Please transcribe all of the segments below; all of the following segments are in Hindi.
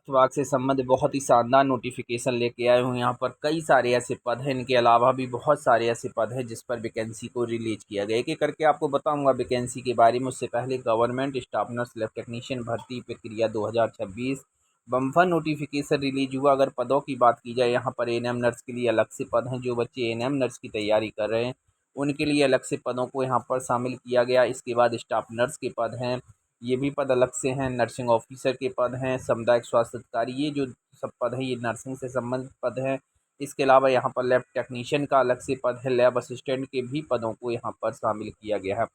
विभाग से संबंधित बहुत ही शानदार नोटिफिकेशन लेके आए हूँ। यहाँ पर कई सारे ऐसे पद हैं, इनके अलावा भी बहुत सारे ऐसे पद हैं जिस पर वैकेंसी को रिलीज किया गया। एक एक करके आपको बताऊंगा वैकेंसी के बारे में। उससे पहले government staff nurse lab technician भर्ती प्रक्रिया 2026 बम्पर नोटिफिकेशन रिलीज हुआ। अगर पदों की बात की जाए, यहाँ पर एएनएम नर्स के लिए अलग से पद हैं। जो बच्चे एएनएम नर्स की तैयारी कर रहे हैं उनके लिए अलग से पदों को यहाँ पर शामिल किया गया। इसके बाद स्टाफ नर्स के पद हैं, ये भी पद अलग से हैं। नर्सिंग ऑफिसर के पद हैं, सामुदायिक स्वास्थ्य अधिकारी, ये जो सब पद हैं ये नर्सिंग से संबंधित पद हैं। इसके अलावा यहाँ पर लैब टेक्नीशियन का अलग से पद है। लैब असिस्टेंट के भी पदों को यहाँ पर शामिल किया गया है।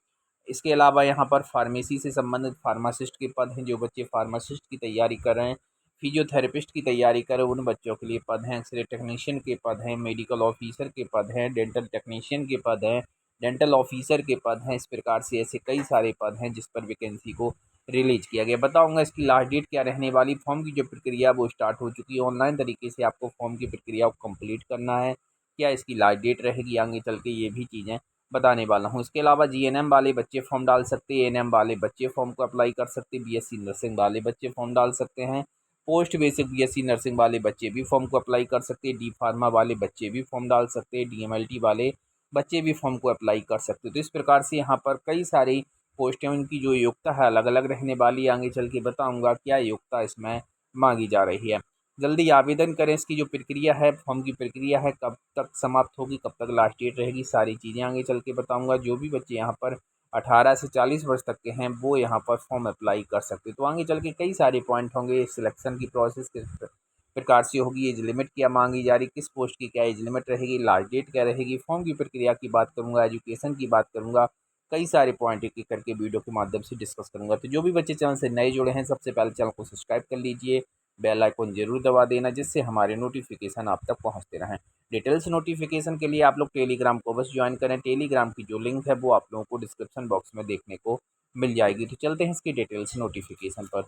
इसके अलावा यहाँ पर फार्मेसी से संबंधित फार्मासिस्ट के पद हैं। जो बच्चे फार्मासिस्ट की तैयारी कर रहे हैं, फिजियोथेरेपिस्ट की तैयारी कर रहे हैं, उन बच्चों के लिए पद हैं। एक्सरे टेक्नीशियन के पद हैं, मेडिकल ऑफिसर के पद हैं, डेंटल टेक्नीशियन के पद हैं, डेंटल ऑफिसर के पद हैं। इस प्रकार से ऐसे कई सारे पद हैं जिस पर वैकेंसी को रिलीज किया गया। बताऊंगा इसकी लास्ट डेट क्या रहने वाली। फॉर्म की जो प्रक्रिया वो स्टार्ट हो चुकी है। ऑनलाइन तरीके से आपको फॉर्म की प्रक्रिया को कंप्लीट करना है। क्या इसकी लास्ट डेट रहेगी आगे चल के, ये भी चीज़ें बताने वाला हूँ। इसके अलावा जीएनएम वाले बच्चे फॉर्म डाल सकते हैं, एएनएम वाले बच्चे फॉर्म को अप्लाई कर सकते हैं, बीएससी नर्सिंग वाले बच्चे फॉर्म डाल सकते हैं, पोस्ट बेसिक बीएससी नर्सिंग वाले बच्चे भी फॉर्म को अप्लाई कर सकते हैं, डी फार्मा वाले बच्चे भी फॉर्म डाल सकते हैं, डीएमएलटी वाले बच्चे भी फॉर्म को अप्लाई कर सकते हैं। तो इस प्रकार से यहाँ पर कई सारी पोस्टें, उनकी जो योग्यता है अलग अलग रहने वाली। आगे चल के बताऊँगा क्या योग्यता इसमें मांगी जा रही है। जल्दी आवेदन करें। इसकी जो प्रक्रिया है, फॉर्म की प्रक्रिया है, कब तक समाप्त होगी, कब तक लास्ट डेट रहेगी, सारी चीज़ें आगे चल के बताऊँगा। जो भी बच्चे यहाँ पर 18 से 40 वर्ष तक के हैं वो यहाँ पर फॉर्म अप्लाई कर सकते हैं। तो आगे चल के कई सारे पॉइंट होंगे। सिलेक्शन की प्रोसेस किस प्रकार से होगी, एज लिमिट क्या मांगी जा रही, किस पोस्ट की क्या एज लिमिट रहेगी, लास्ट डेट क्या रहेगी, फॉर्म की प्रक्रिया की बात करूँगा, एजुकेशन की बात करूँगा। कई सारे पॉइंट एक एक करके वीडियो के माध्यम से डिस्कस करूँगा। तो जो भी बच्चे चैनल से नए जुड़े हैं, सबसे पहले चैनल को सब्सक्राइब कर लीजिए, बेल आइकन जरूर दबा देना, जिससे हमारे नोटिफिकेशन आप तक पहुंचते रहें। डिटेल्स नोटिफिकेशन के लिए आप लोग टेलीग्राम को बस ज्वाइन करें। टेलीग्राम की जो लिंक है वो आप लोगों को डिस्क्रिप्शन बॉक्स में देखने को मिल जाएगी। तो चलते हैं इसकी डिटेल्स नोटिफिकेशन पर।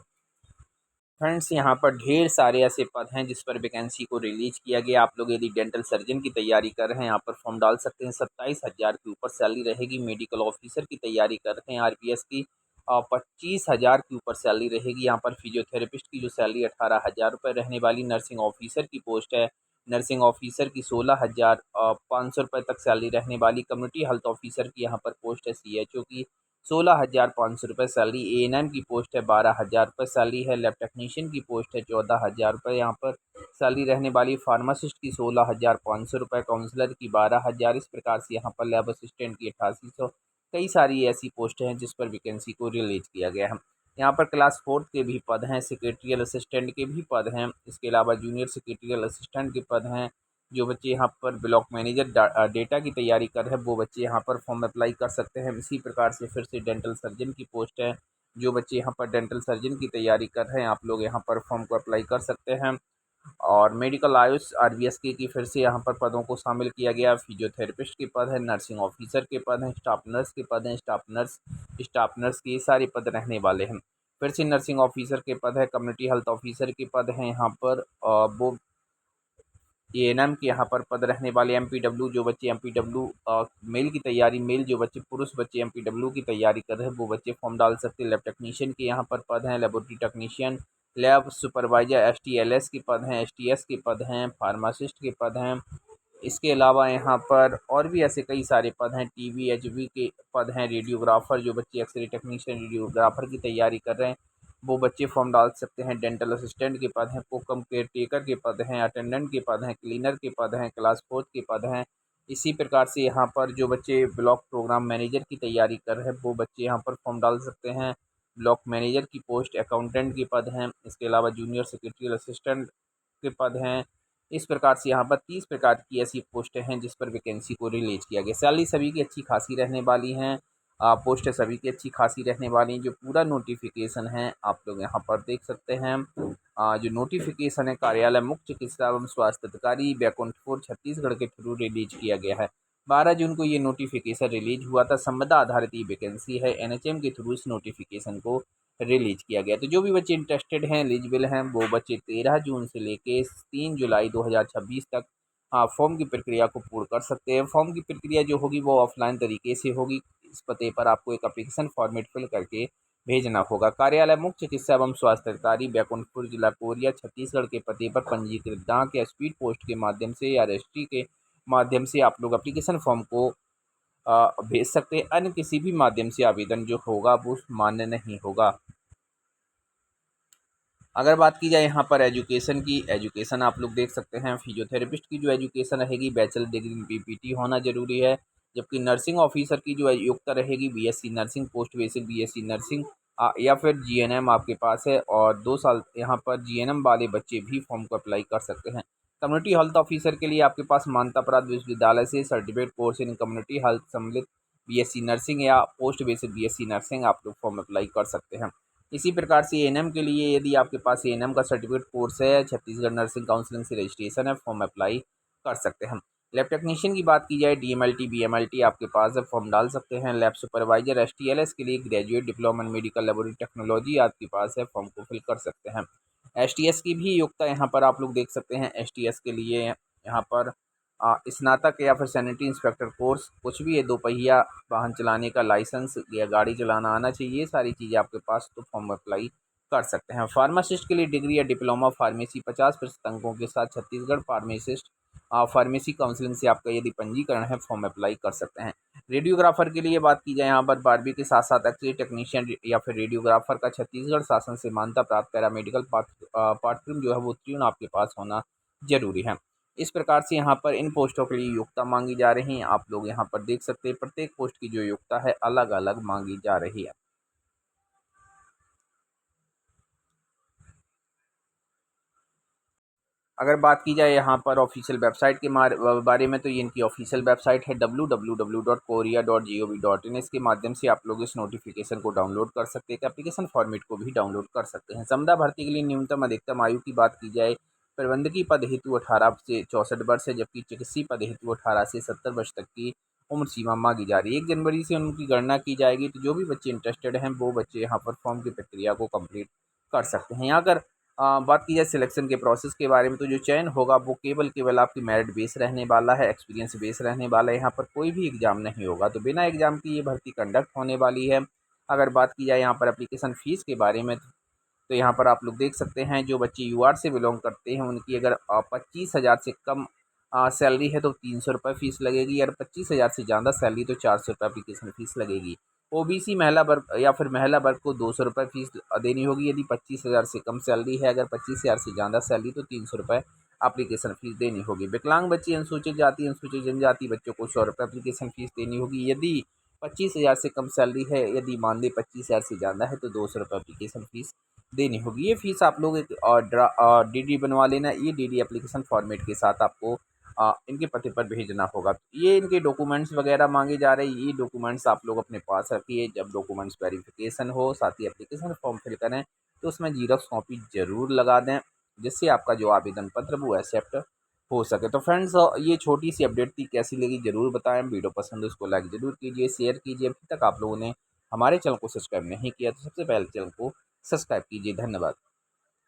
फ्रेंड्स, यहाँ पर ढेर सारे ऐसे पद हैं जिस पर वैकेंसी को रिलीज किया गया। आप लोग यदि डेंटल सर्जन की तैयारी कर रहे हैं, यहाँ पर फॉर्म डाल सकते हैं। 27,000 के ऊपर सैलरी रहेगी। मेडिकल ऑफिसर की तैयारी कर रहे हैं आरपीएस की, 25,000 के ऊपर सैलरी रहेगी। यहाँ पर फिजियोथेरेपिस्ट की जो सैलरी 18,000 रुपये रहने वाली। नर्सिंग ऑफिसर की पोस्ट है, नर्सिंग ऑफिसर की 16,500 रुपये तक सैलरी रहने वाली। कम्युनिटी हेल्थ ऑफिसर की यहाँ पर पोस्ट है, सीएचओ की 16,500 रुपये सैलरी। एएनएम की पोस्ट है, 12,000 रुपये सैलरी है। लैब टेक्नीशियन की पोस्ट है, 14,000 रुपये यहाँ पर सैलरी रहने वाली। फार्मासिस्ट की 16,500 रुपये, काउंसलर की 12,000। इस प्रकार से यहाँ पर लैब असिस्टेंट की 8800। कई सारी ऐसी पोस्ट हैं जिस पर वैकेंसी को रिलीज किया गया है। यहाँ पर क्लास 4 के भी पद हैं, सेक्रेटरियल असिस्टेंट के भी पद हैं। इसके अलावा जूनियर सेक्रेटरियल असिस्टेंट के पद हैं। जो बच्चे यहाँ पर ब्लॉक मैनेजर डेटा की तैयारी कर रहे हैं वो बच्चे यहाँ पर फॉर्म अप्लाई कर सकते हैं। इसी प्रकार से फिर से डेंटल सर्जन की पोस्ट है। जो बच्चे यहाँ पर डेंटल सर्जन की तैयारी कर रहे हैं, आप लोग यहाँ पर फॉर्म को अप्लाई कर सकते हैं। और मेडिकल आयुष आरबीएस की फिर से यहाँ पर पदों को शामिल किया गया। फिजियोथेरेपिस्ट के पद है, नर्सिंग ऑफिसर के पद हैं, स्टाफ नर्स के पद हैं, स्टाफ नर्स के ये सारे पद रहने वाले हैं। फिर से नर्सिंग ऑफिसर के पद है, कम्युनिटी हेल्थ ऑफिसर के पद हैं यहाँ पर। वो एएनएम के यहाँ पर पद रहने वाले। एमपीडब्ल्यू जो बच्चे एमपीडब्ल्यू मेल की तैयारी, मेल जो बच्चे पुरुष बच्चे एमपीडब्ल्यू की तैयारी कर रहे हैं वो बच्चे फॉर्म डाल सकते हैं। लैब टेक्नीशियन के यहाँ पर पद हैं, लेबोरेटरी टेक्नीशियन, लैब सुपरवाइजर एसटीएलएस के पद हैं, एसटीएस के पद हैं, फार्मासिस्ट के पद हैं। इसके अलावा यहाँ पर और भी ऐसे कई सारे पद हैं। टीवी एचवी के पद हैं। रेडियोग्राफर जो बच्चे एक्सरे टेक्नीशियन रेडियोग्राफर की तैयारी कर रहे हैं वो बच्चे फॉर्म डाल सकते हैं। डेंटल असिस्टेंट के पद हैं, कोकम केयर टेकर के पद हैं, अटेंडेंट के पद हैं, क्लीनर के पद हैं, क्लास 4 के पद हैं। इसी प्रकार से यहाँ पर जो बच्चे ब्लॉक प्रोग्राम मैनेजर की तैयारी कर रहे हैं वो बच्चे यहाँ पर फॉर्म डाल सकते हैं। ब्लॉक मैनेजर की पोस्ट, अकाउंटेंट के पद हैं। इसके अलावा जूनियर सेक्रेटरियल असिस्टेंट के पद हैं। इस प्रकार से यहाँ पर 30 प्रकार की ऐसी पोस्टें हैं जिस पर वैकेंसी को रिलीज किया गया। सैलरी सभी की अच्छी खासी रहने वाली हैं। पोस्ट सभी की अच्छी खासी रहने वाली हैं। जो पूरा नोटिफिकेशन है आप लोग यहाँ पर देख सकते हैं। जो नोटिफिकेशन है कार्यालय मुख्य चिकित्सा एवं स्वास्थ्य अधिकारी बैकुंठपुर छत्तीसगढ़ के थ्रू रिलीज किया गया है। 12 जून को ये नोटिफिकेशन रिलीज हुआ था। संविदा आधारित ये वैकेंसी है। एनएचएम के थ्रू इस नोटिफिकेशन को रिलीज किया गया। तो जो भी बच्चे इंटरेस्टेड हैं, एलिजिबल हैं, वो बच्चे 13 जून से लेके 3 जुलाई 2026 तक फॉर्म की प्रक्रिया को पूर्ण कर सकते हैं। फॉर्म की प्रक्रिया जो होगी वो ऑफलाइन तरीके से होगी। इस पते पर आपको एक एप्लीकेशन फॉर्मेट फिल करके भेजना होगा। कार्यालय मुख्य चिकित्सा एवं स्वास्थ्य अधिकारी, बैकुंठपुर जिला कोरिया छत्तीसगढ़ के पते पर पंजीकृत डाक या स्पीड पोस्ट के माध्यम से या रजिस्ट्री के माध्यम से आप लोग एप्लीकेशन फॉर्म को भेज सकते हैं। अन्य किसी भी माध्यम से आवेदन जो होगा वो मान्य नहीं होगा। अगर बात की जाए यहाँ पर एजुकेशन की, एजुकेशन आप लोग देख सकते हैं फिजियोथेरेपिस्ट की जो एजुकेशन रहेगी बैचलर डिग्री इन पीपीटी होना जरूरी है। जबकि नर्सिंग ऑफिसर की जो योग्यता रहेगी BSc nursing, post basic BSc nursing या फिर जीएनएम आपके पास है। और 2 साल यहाँ पर जीएनएम वाले बच्चे भी फॉर्म को अप्लाई कर सकते हैं। कम्युनिटी हेल्थ ऑफिसर के लिए आपके पास मान्यता प्राप्त विश्वविद्यालय से certificate course in community health सम्मिलित बीएससी नर्सिंग या पोस्ट बेसिक बीएससी नर्सिंग आप लोग फॉर्म अप्लाई कर सकते हैं। इसी प्रकार से एएनएम के लिए यदि आपके पास एएनएम का सर्टिफिकेट कोर्स है, छत्तीसगढ़ नर्सिंग काउंसिलिंग से रजिस्ट्रेशन है, फॉर्म अप्लाई कर सकते हैं। लैब टेक्नीशियन की बात की जाए, डीएमएलटी बीएमएलटी आपके पास है, फॉर्म डाल सकते हैं। लैब सुपरवाइजर एसटीएलएस के लिए graduate diploma in medical laboratory technology आपके पास है, फॉर्म को फिल कर सकते हैं। एसटीएस की भी योग्यता यहाँ पर आप लोग देख सकते हैं। एसटीएस के लिए यहाँ पर स्नातक या फिर सैनिटरी इंस्पेक्टर कोर्स, कुछ भी है, 2 पहिया वाहन चलाने का लाइसेंस या गाड़ी चलाना आना चाहिए, ये सारी चीज़ें आपके पास, तो फॉर्म अप्लाई कर सकते हैं। फार्मासिस्ट के लिए डिग्री या डिप्लोमा फार्मेसी 50% अंकों के साथ छत्तीसगढ़ फार्मासिस्ट फार्मेसी काउंसिलिंग से आपका यदि पंजीकरण है, फॉर्म अप्लाई कर सकते हैं। रेडियोग्राफर के लिए बात की जाए, यहाँ पर 12वीं के साथ साथ एक्सरे टेक्नीशियन या फिर रेडियोग्राफर का छत्तीसगढ़ शासन से मान्यता प्राप्त पैरामेडिकल पाठ्यक्रम जो है वो उत्तीर्ण आपके पास होना जरूरी है। इस प्रकार से यहाँ पर इन पोस्टों के लिए योग्यता मांगी जा रही है। आप लोग यहाँ पर देख सकते हैं प्रत्येक पोस्ट की जो योग्यता है अलग अलग मांगी जा रही है। अगर बात की जाए यहाँ पर ऑफिशियल वेबसाइट के बारे में, तो ये इनकी ऑफिशियल वेबसाइट है www.korea.gov.in। इसके माध्यम से आप लोग इस नोटिफिकेशन को डाउनलोड कर सकते हैं, एप्लीकेशन फॉर्मेट को भी डाउनलोड कर सकते हैं। संविदा भर्ती के लिए न्यूनतम अधिकतम आयु की बात की जाए, प्रबंधकीय पद हेतु 18 से 64 वर्ष है, जबकि चिकित्सीय पद हेतु 18 से 70 वर्ष तक की उम्र सीमा मांगी जा रही है। 1 जनवरी से उनकी गणना की जाएगी। तो जो भी बच्चे इंटरेस्टेड हैं वो बच्चे यहाँ पर फॉर्म की प्रक्रिया को कंप्लीट कर सकते हैं। यहाँ अगर बात की जाए सिलेक्शन के प्रोसेस के बारे में, तो जो चयन होगा वो केवल आपकी मेरिट बेस रहने वाला है, एक्सपीरियंस बेस रहने वाला है। यहाँ पर कोई भी एग्जाम नहीं होगा, तो बिना एग्जाम की ये भर्ती कंडक्ट होने वाली है। अगर बात की जाए यहाँ पर एप्लीकेशन फ़ीस के बारे में, तो यहाँ पर आप लोग देख सकते हैं जो बच्चे यूआर से बिलोंग करते हैं उनकी अगर 25,000 से कम सैलरी है तो 300 रुपये फ़ीस लगेगी। और 25,000 से ज़्यादा सैलरी तो 400 रुपये एप्लीकेशन फ़ीस लगेगी। ओबीसी महिला वर्ग या फिर महिला वर्ग को 200 रुपये फ़ीस देनी होगी यदि 25,000 से कम सैलरी है। अगर 25,000 से ज़्यादा सैलरी तो 300 रुपये एप्लीकेशन फ़ीस देनी होगी। विकलांग बच्चे, अनुसूचित जाति, अनुसूचित जनजाति बच्चों को 100 रुपये एप्लीकेशन फ़ीस देनी होगी। यदि 25,000 से कम सैलरी है, यदि मानदेय 25,000 से ज़्यादा है तो 200 रुपये एप्लीकेशन फ़ीस देनी होगी। ये फ़ीस आप लोग एक डीडी बनवा लेना। ये डीडी एप्लीकेशन फॉर्मेट के साथ आपको इनके पते पर भेजना होगा। ये इनके डॉक्यूमेंट्स वगैरह मांगे जा रहे हैं, ये डॉक्यूमेंट्स आप लोग अपने पास रखिए। जब डॉक्यूमेंट्स वेरिफिकेशन हो, साथ ही एप्लीकेशन फॉर्म फिल करें, तो उसमें जीरोक्स कॉपी ज़रूर लगा दें, जिससे आपका जो आवेदन पत्र वो एक्सेप्ट हो सके। तो फ्रेंड्स, ये छोटी सी अपडेट थी, कैसी लगी ज़रूर बताएं। वीडियो पसंद है उसको लाइक ज़रूर कीजिए, शेयर कीजिए। अभी तक आप लोगों ने हमारे चैनल को सब्सक्राइब नहीं किया तो सबसे पहले चैनल को सब्सक्राइब कीजिए। धन्यवाद।